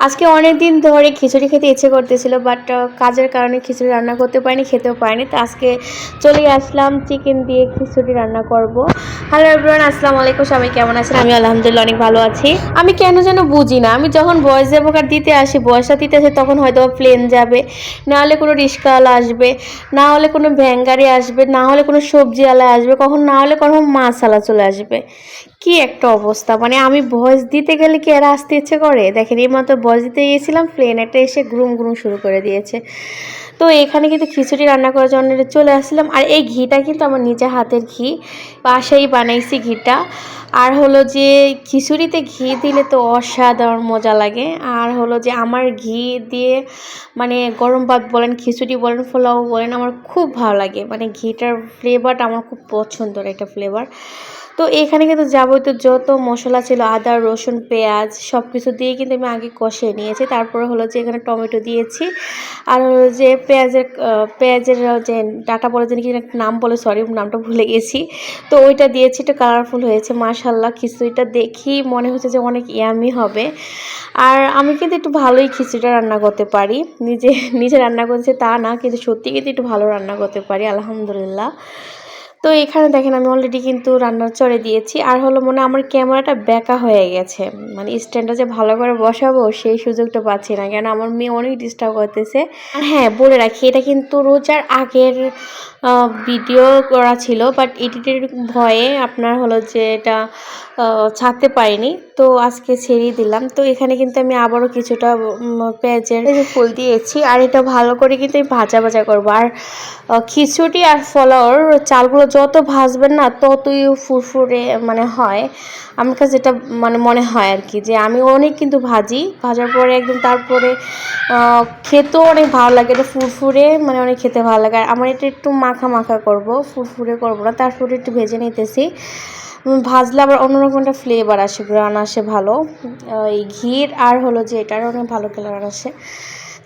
আজকে অনেক দিন ধরে খিচুড়ি খেতে ইচ্ছে করতেছিল, বাট কাজের কারণে খিচুড়ি রান্না করতে পারিনি, খেতেও পারিনি। তো আজকে চলে আসলাম চিকেন দিয়ে খিচুড়ি রান্না করব। হ্যালো এভরিওয়ান, আসসালামু আলাইকুম। সবাই কেমন আছেন? আমি আলহামদুলিল্লাহ অনেক ভালো আছি। আমি কেন যেন বুঝি না, আমি যখন ভয়েস রেকর্ড দিতে আসি, ভয়েসটা দিতে আসি, তখন হয়তো প্লেন যাবে, না হলে কোনো রিক্সাওয়ালা আসবে, না হলে কোনো ভ্যান গাড়ি আসবে, না হলে কোনো সবজিওয়ালা আসবে, কখন না হলে কোনো মাছওয়ালা চলে আসবে। কি একটা অবস্থা, মানে আমি ভয়েস দিতে গেলে কি এরা আসতে ইচ্ছে করে? দেখেন, এই মাত্র ভয়েস দিতে গিয়েছিলাম, প্লেন একটা এসে গ্রুম গ্রুম শুরু করে দিয়েছে। তো এখানে কিন্তু খিচুড়ি রান্না করার জন্য চলে আসলাম। আর এই ঘিটা কিন্তু আমার নিজের হাতের ঘি, বাসায় বানাইছি ঘিটা। আর হলো যে খিচুড়িতে ঘি দিলে তো অসাধারণ মজা লাগে। আর হলো যে আমার ঘি দিয়ে মানে গরম ভাত বলেন, খিচুড়ি বলেন, পোলাও বলেন, আমার খুব ভালো লাগে। মানে ঘিটার ফ্লেভারটা আমার খুব পছন্দের একটা ফ্লেভার। তো এখানে কিন্তু যাবতীয় যত মশলা ছিল, আদা রসুন পেঁয়াজ সব কিছু দিয়ে কিন্তু আমি আগে কষিয়ে নিয়েছি। তারপরে হলো যে এখানে টমেটো দিয়েছি। আর হলো যে পেঁয়াজের যে ডাটা বলে যিনি কি একটা নাম বলে, সরি নামটা ভুলে গেছি। তো ওইটা দিয়েছি, একটু কালারফুল হয়েছে মাশাল্লাহ। খিচুড়িটা দেখি মনে হচ্ছে যে অনেক ইয়ামি হবে। আর আমি কিন্তু একটু ভালোই খিচুড়িটা রান্না করতে পারি। নিজে রান্না করছি তা না, কিন্তু সত্যি কিন্তু একটু ভালো রান্না করতে পারি আলহামদুলিল্লাহ। তো এখানে দেখেন আমি অলরেডি কিন্তু রান্নার চড়ে দিয়েছি। আর হলো মনে আমার ক্যামেরাটা ব্যাকা হয়ে গেছে, মানে স্ট্যান্ডটা যে ভালো করে বসাবো সেই সুযোগটা পাচ্ছি না, কেন আমার মেয়ে অনেক ডিস্টার্ব করতেছে। আর হ্যাঁ, বলে রাখি, এটা কিন্তু রোজার আগের ভিডিও করা ছিল, বাট এডিটের ভয়ে আপনার হলো যে এটা ছাড়তে পারিনি। তো আজকে ছেড়েই দিলাম। তো এখানে কিন্তু আমি আবারও কিছুটা পেঁয়াজের ফুল দিয়েছি। আর এটা ভালো করে কিন্তু আমি ভাজা ভাজা করবো। আর খিচুড়ি আর পোলাওর চালগুলো যত ভাজবেন না, ততই ফুরফুরে মানে হয়। আমার কাছে যেটা মানে মনে হয় আর কি, যে আমি অনেক কিন্তু ভাজার পরে একদম তারপরে খেতেও অনেক ভালো লাগে। এটা ফুরফুরে মানে অনেক খেতে ভালো লাগে। আর আমার এটা একটু মাখা মাখা করবো, ফুরফুরে করবো না। তারপরে একটু ভেজে নিতেছি। ভাজলে আবার অন্যরকম একটা ফ্লেভার আসে, গ্রান আসে ভালো এই ঘির। আর হলো যে এটার অনেক ভালো কালার আসে।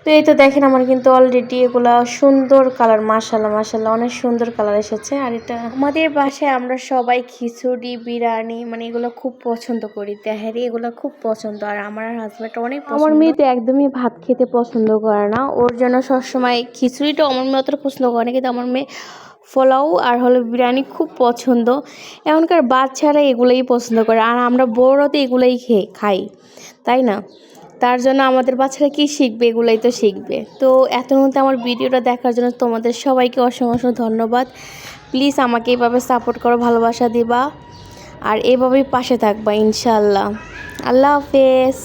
তো এই তো দেখেন আমার কিন্তু অলরেডি এগুলা সুন্দর কালার, মাশাল্লাহ মাশাল্লাহ অনেক সুন্দর কালার এসেছে। আর এটা আমাদের বাসায় আমরা সবাই খিচুড়ি বিরিয়ানি মানে এগুলো খুব পছন্দ করি, তেহারি এগুলো খুব পছন্দ। আর আমার হাজব্যান্ড অনেক পছন্দ। আমার মেয়ে তো একদমই ভাত খেতে পছন্দ করে না, ওর জন্য সবসময় খিচুড়িটা আমার মেয়ে অতটা পছন্দ করে না, কিন্তু আমার মেয়ে পোলাও আর হলো বিরিয়ানি খুব পছন্দ। এখনকার বাচ্চারা এগুলোই পছন্দ করে, আর আমরা বড়রা তো এগুলোই খাই, তাই না? তার জন্য আমাদের বাচ্চারা কি শিখবে? এগুলোই তো শিখবে। তো এত মধ্যে আমার ভিডিওটা দেখার জন্য তোমাদের সবাইকে অসংখ্য ধন্যবাদ। প্লিজ আমাকে এইভাবে সাপোর্ট করো, ভালোবাসা দিবা, আর এইভাবেই পাশে থাকবা ইনশাআল্লাহ। আল্লাহ হাফেজ।